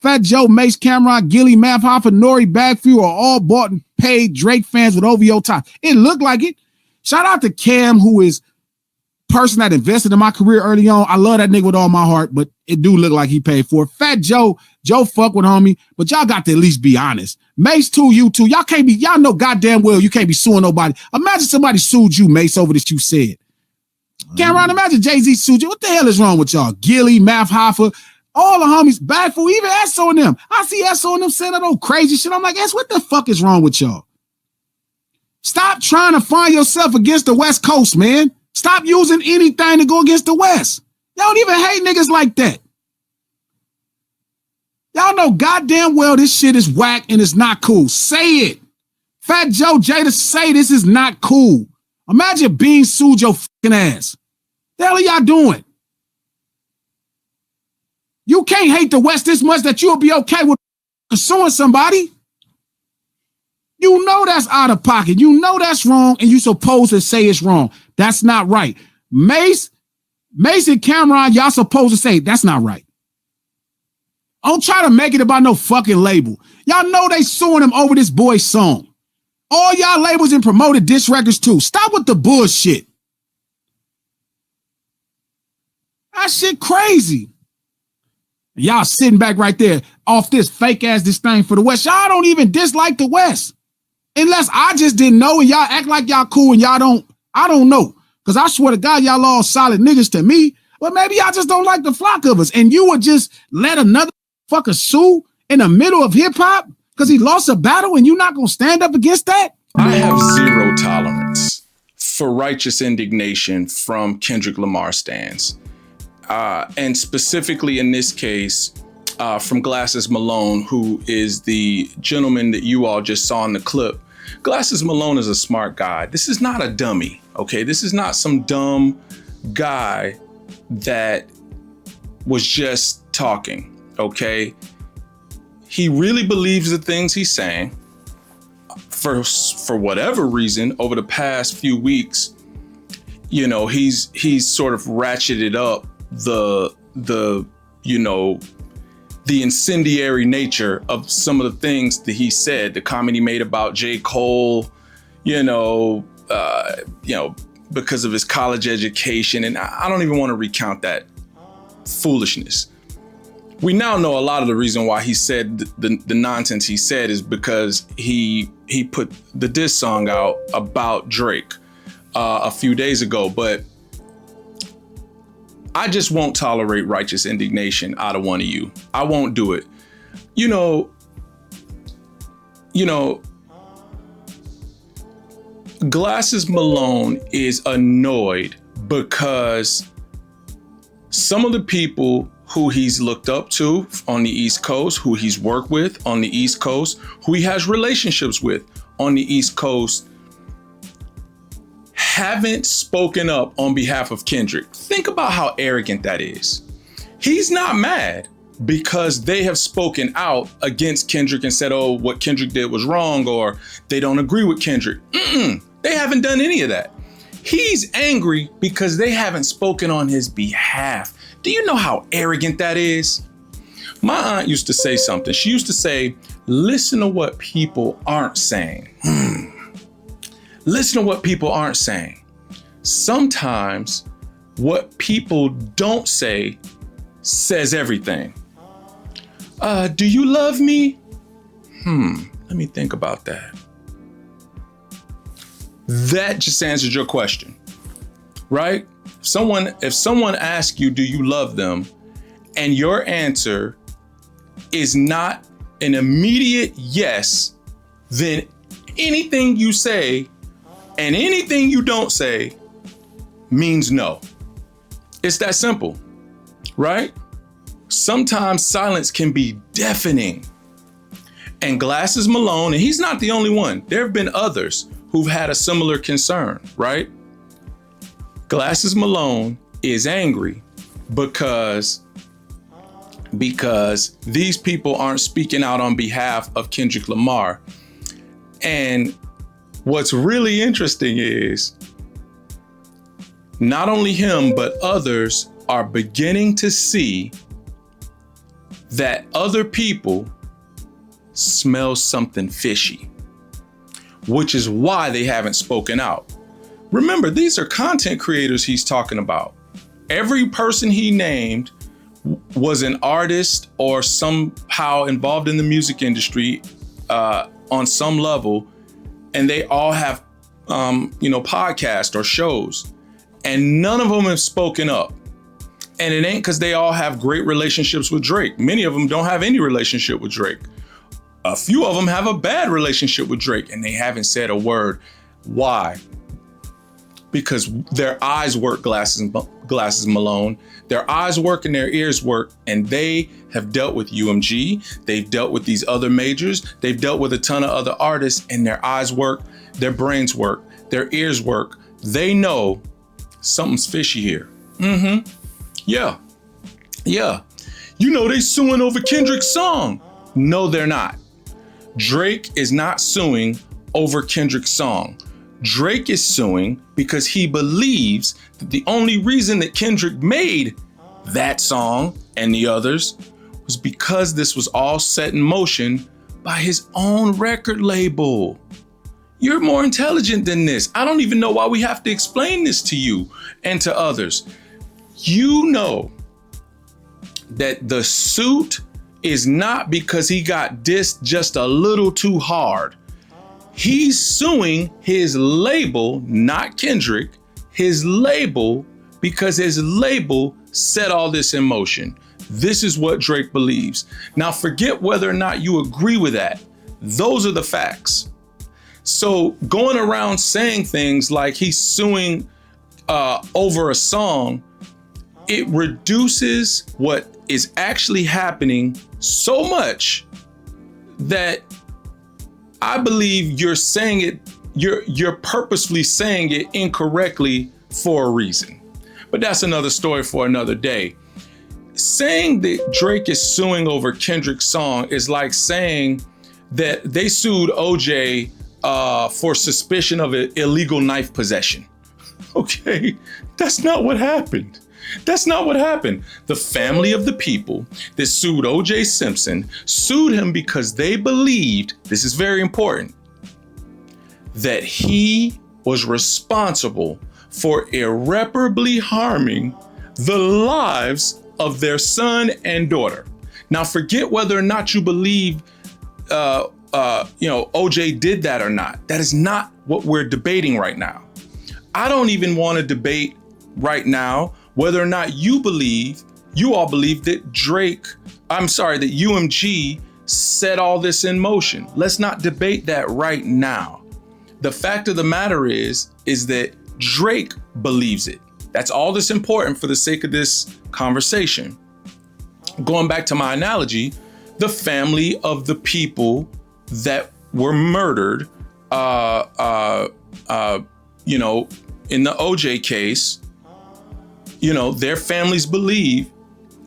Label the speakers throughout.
Speaker 1: Fat Joe, Mace, Cameron, Gilly, Math, Hoffa, Nori, Bagfield are all bought and paid Drake fans with OVO time. It looked like it. Shout out to Cam, who is person that invested in my career early on. I love that nigga with all my heart, but it do look like he paid for it. Fat Joe fuck with homie, but y'all got to at least be honest. Mace too, you too. Y'all know goddamn well you can't be suing nobody. Imagine somebody sued you, Mace, over this you said. Cameron, imagine Jay-Z sued you. What the hell is wrong with y'all? Gilly, Math, Hoffa, all the homies, Bagfield, even S on them. I see S on them saying that old crazy shit. I'm like, S, what the fuck is wrong with y'all? Stop trying to find yourself against the West Coast, man. Stop using anything to go against the West. Y'all don't even hate niggas like that. Y'all know goddamn well this shit is whack and it's not cool. Say it. Fat Joe, Jada, say this is not cool. Imagine being sued your fucking ass. The hell are y'all doing? You can't hate the West this much that you'll be okay with suing somebody. You know that's out of pocket. You know that's wrong, and you supposed to say it's wrong. That's not right. Mace and Cameron, y'all supposed to say that's not right. Don't try to make it about no fucking label. Y'all know they suing him over this boy's song. All y'all labels and promoted diss records too. Stop with the bullshit. That shit crazy. Y'all sitting back right there off this fake ass disdain for the West. Y'all don't even dislike the West. Unless I just didn't know and y'all act like y'all cool and y'all don't. I don't know. Because I swear to God, y'all all solid niggas to me. But maybe y'all just don't like the flock of us. And you would just let another fucker sue in the middle of hip hop because he lost a battle and you not going to stand up against that?
Speaker 2: I have zero tolerance for righteous indignation from Kendrick Lamar Stans. And specifically in this case, from Glasses Malone, who is the gentleman that you all just saw in the clip. Glasses Malone is a smart guy. This is not a dummy, okay? This is not some dumb guy that was just talking, okay? He really believes the things he's saying. For whatever reason, over the past few weeks, you know, he's sort of ratcheted up the incendiary nature of some of the things that he said, the comment he made about J. Cole, because of his college education. And I don't even want to recount that foolishness. We now know a lot of the reason why he said the nonsense he said is because he put the diss song out about Drake a few days ago. But I just won't tolerate righteous indignation out of one of you. I won't do it. You know, Glasses Malone is annoyed because some of the people who he's looked up to on the East Coast, who he's worked with on the East Coast, who he has relationships with on the East Coast, haven't spoken up on behalf of Kendrick. Think about how arrogant that is. He's not mad because they have spoken out against Kendrick and said, oh, what Kendrick did was wrong, or they don't agree with Kendrick. They haven't done any of that. He's angry because they haven't spoken on his behalf. Do you know how arrogant that is? My aunt used to say something. She used to say, listen to what people aren't saying. Listen to what people aren't saying. Sometimes what people don't say says everything. Do you love me? Let me think about that. That just answered your question, right? If someone asks you, do you love them? And your answer is not an immediate yes, then anything you say and anything you don't say means no. It's that simple, right? Sometimes silence can be deafening. And Glasses Malone, and he's not the only one. There have been others who've had a similar concern, right? Glasses Malone is angry because these people aren't speaking out on behalf of Kendrick Lamar. And what's really interesting is not only him, but others are beginning to see that other people smell something fishy, which is why they haven't spoken out. Remember, these are content creators he's talking about. Every person he named was an artist or somehow involved in the music industry on some level, and they all have podcasts or shows, and none of them have spoken up. And it ain't because they all have great relationships with Drake. Many of them don't have any relationship with Drake. A few of them have a bad relationship with Drake, and they haven't said a word. Why? Because their eyes work, Glasses Malone. Their eyes work and their ears work, and they have dealt with UMG. They've dealt with these other majors. They've dealt with a ton of other artists, and their eyes work, their brains work, their ears work. They know something's fishy here. Yeah. You know they suing over Kendrick's song. No, they're not. Drake is not suing over Kendrick's song. Drake is suing because he believes that the only reason that Kendrick made that song and the others was because this was all set in motion by his own record label. You're more intelligent than this. I don't even know why we have to explain this to you and to others. You know that the suit is not because he got dissed just a little too hard. He's suing his label, not Kendrick, his label, because his label set all this in motion. This is what Drake believes. Now, forget whether or not you agree with that. Those are the facts. So going around saying things like he's suing over a song, it reduces what is actually happening so much that I believe you're saying it, you're purposefully saying it incorrectly for a reason. But that's another story for another day. Saying that Drake is suing over Kendrick's song is like saying that they sued OJ for suspicion of illegal knife possession. Okay, that's not what happened. That's not what happened. The family of the people that sued O.J. Simpson sued him because they believed, this is very important, that he was responsible for irreparably harming the lives of their son and daughter. Now, forget whether or not you believe, O.J. did that or not. That is not what we're debating right now. I don't even want to debate right now whether or not you all believe that that UMG set all this in motion. Let's not debate that right now. The fact of the matter is that Drake believes it. That's all that's important for the sake of this conversation. Going back to my analogy, the family of the people that were murdered, in the OJ case, their families believe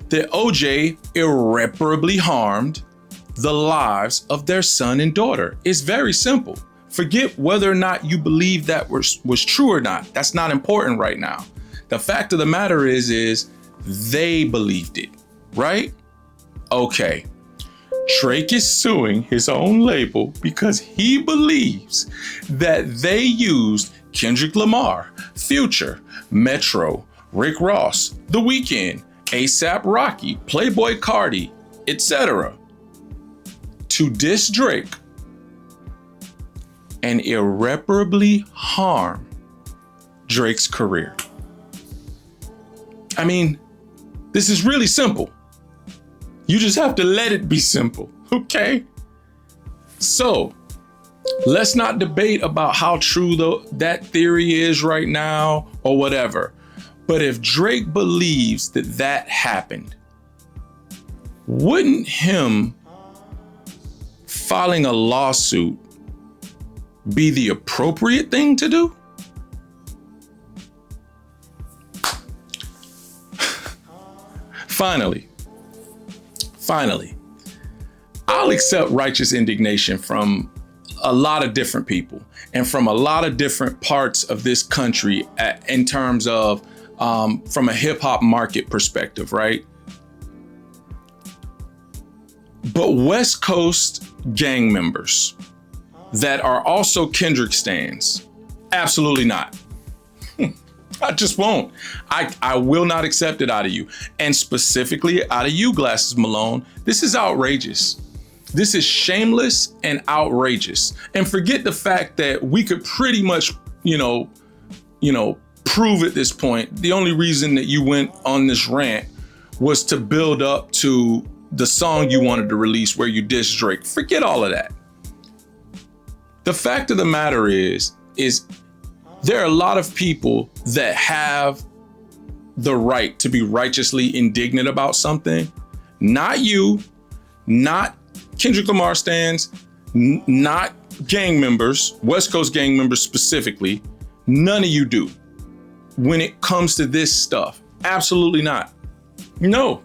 Speaker 2: that OJ irreparably harmed the lives of their son and daughter. It's very simple. Forget whether or not you believe that was true or not. That's not important right now. The fact of the matter is they believed it, right? Okay. Drake is suing his own label because he believes that they used Kendrick Lamar, Future, Metro, Rick Ross, The Weeknd, A$AP Rocky, Playboi Carti, etc. to diss Drake and irreparably harm Drake's career. I mean, this is really simple. You just have to let it be simple, okay? So, let's not debate about how true that theory is right now or whatever. But if Drake believes that happened, wouldn't him filing a lawsuit be the appropriate thing to do? Finally, I'll accept righteous indignation from a lot of different people and from a lot of different parts of this country in terms of from a hip hop market perspective, right? But West Coast gang members that are also Kendrick Stans, absolutely not. I just won't. I will not accept it out of you. And specifically out of you, Glasses Malone, this is outrageous. This is shameless and outrageous. And forget the fact that we could pretty much, prove at this point, the only reason that you went on this rant was to build up to the song you wanted to release where you dissed Drake. Forget all of that. The fact of the matter is there are a lot of people that have the right to be righteously indignant about something. Not you, not Kendrick Lamar stans, not gang members, West Coast gang members specifically. None of you do. When it comes to this stuff, absolutely not. No.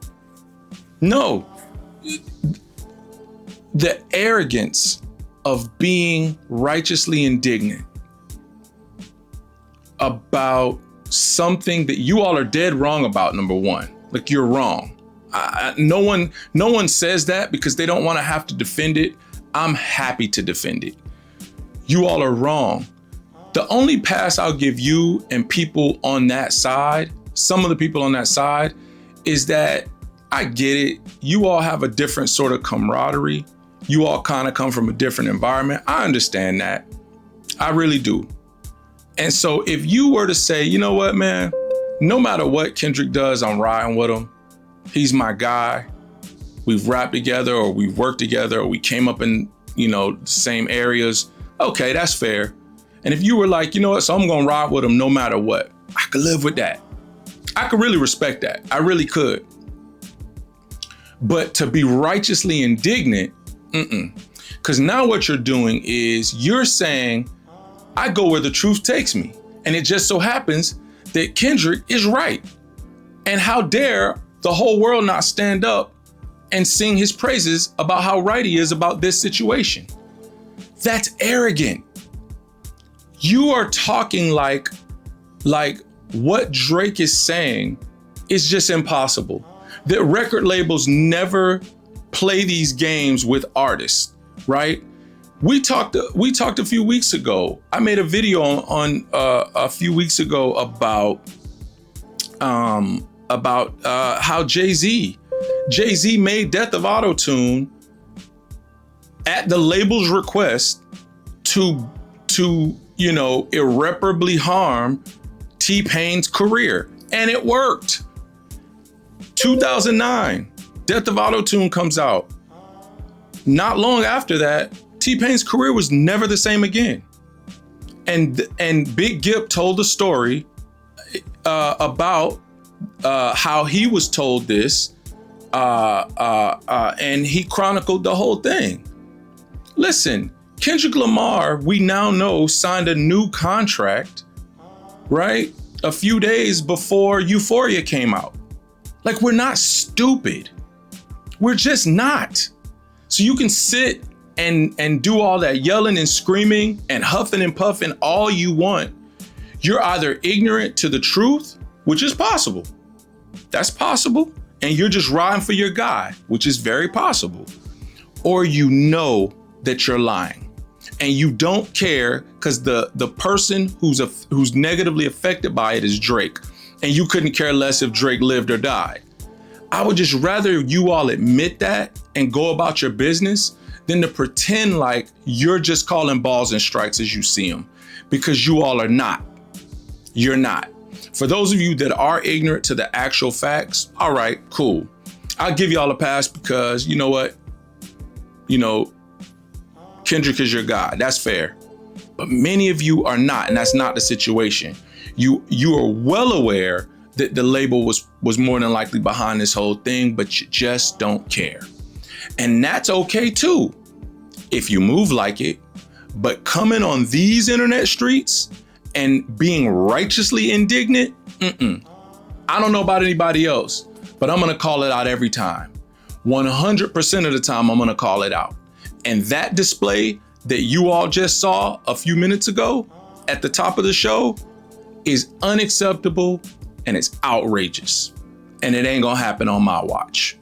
Speaker 2: The arrogance of being righteously indignant about something that you all are dead wrong about, number one. Like, you're wrong. No one says that because they don't want to have to defend it. I'm happy to defend it. You all are wrong. The only pass I'll give you and people on that side, some of the people on that side, is that I get it. You all have a different sort of camaraderie. You all kind of come from a different environment. I understand that. I really do. And so if you were to say, you know what, man, no matter what Kendrick does, I'm riding with him. He's my guy. We've rapped together, or we've worked together, or we came up in, the same areas. Okay, that's fair. And if you were like, you know what, so I'm going to ride with him no matter what, I could live with that. I could really respect that. I really could. But to be righteously indignant, because now what you're doing is you're saying, I go where the truth takes me. And it just so happens that Kendrick is right. And how dare the whole world not stand up and sing his praises about how right he is about this situation. That's arrogant. You are talking like what Drake is saying is just impossible. That record labels never play these games with artists, right? We talked a few weeks ago. I made a video on a few weeks ago about how Jay-Z made Death of Auto-Tune at the label's request to irreparably harm T-Pain's career. And it worked. 2009, Death of Auto-Tune comes out. Not long after that, T-Pain's career was never the same again. And Big Gip told a story about how he was told this, and he chronicled the whole thing. Listen, Kendrick Lamar, we now know, signed a new contract, right? A few days before Euphoria came out. Like, we're not stupid. We're just not. So you can sit and do all that yelling and screaming and huffing and puffing all you want. You're either ignorant to the truth, which is possible. That's possible. And you're just riding for your guy, which is very possible. Or you know that you're lying. And you don't care because the person who's negatively affected by it is Drake. And you couldn't care less if Drake lived or died. I would just rather you all admit that and go about your business than to pretend like you're just calling balls and strikes as you see them, because you all are not. You're not. For those of you that are ignorant to the actual facts, all right, cool. I'll give y'all a pass because you know what? Kendrick is your guy. That's fair. But many of you are not, and that's not the situation. You are well aware that the label was more than likely behind this whole thing, but you just don't care. And that's okay too, if you move like it. But coming on these internet streets and being righteously indignant, I don't know about anybody else, but I'm gonna call it out every time. 100% of the time, I'm gonna call it out. And that display that you all just saw a few minutes ago at the top of the show is unacceptable and it's outrageous. And it ain't gonna happen on my watch.